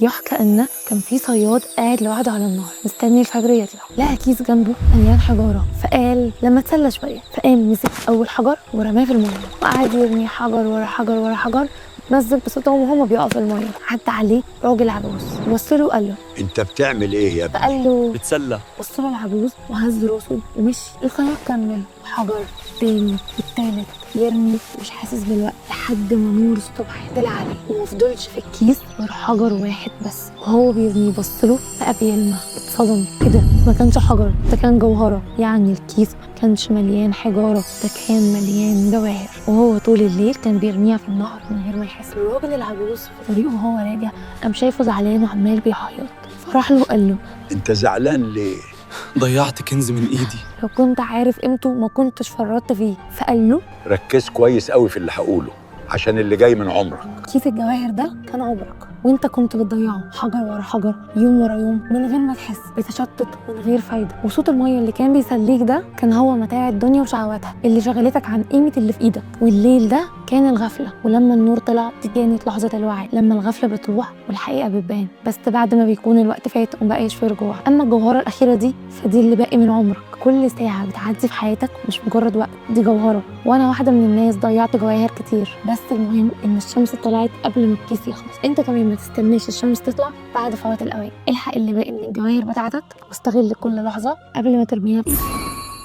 يحكى ان كان في صياد قاعد لوحده على النهر مستني الفجر يطلع، لقى كيس جنبه مليان حجاره، فقال لما اتسلى شويه، فقام مسك اول حجر ورماه في الميه وقعد يرمي حجر ورا حجر ورا حجر، نزل بصوتهم وهما بيقعوا في الميه. عدى عليه راجل عجوز وبص له وقال له انت بتعمل ايه يا ابني؟ فقال له بتسلى. بص له العجوز وهز راسه ومشي. الخياط كمل حجر تاني والتالت يرمي مش حاسس بالوقت لحد ما نور الصبح طلع عليه، ومفضلش في الكيس غير حجر واحد بس. وهو بيرمي بص له بقى بيلمع، اتصدم كده ما كانش حجر، ده كان جوهره. يعني الكيس ما كانش مليان حجاره، ده كان مليان جواهر. وهو طول الليل كان بيرميها في النهر من غير ما يحس. الراجل العجوز في طريقه وهو راجع قام شايفه زعلان وعمال بيعيط، فراح له وقال له انت زعلان ليه؟ ضيعت كنز من ايدي. لو كنت عارف قيمته ما كنتش فرطت فيه. فقال له ركز كويس قوي في اللي هقوله عشان اللي جاي من عمرك. كيس الجواهر ده كان عمرك، وانت كنت بتضيعه حجر ورا حجر، يوم ورا يوم، من غير ما تحس، بتشتت من غير فايده. وصوت الميه اللي كان بيسليك ده كان هو متاع الدنيا وشهواتها اللي شغلتك عن قيمه اللي في ايدك. والليل ده كان الغفله، ولما النور طلع دي كانت لحظه الوعي، لما الغفله بتروح والحقيقه بتبان، بس بعد ما بيكون الوقت فات ومبقاش في رجوع. اما الجوهره الاخيره دي فدي اللي باقي من عمرك. كل ساعه بتعدي في حياتك مش مجرد وقت، دي جوهره. وانا واحده من الناس ضيعت جواهر كتير، بس المهم ان الشمس طلعت قبل ما الكيس يخلص. انت كمان ما تستناش الشمس تطلع بعد فوات الاوان، الحق اللي باقي من الجواهر بتاعتك واستغل كل لحظه قبل ما ترميها بايدك.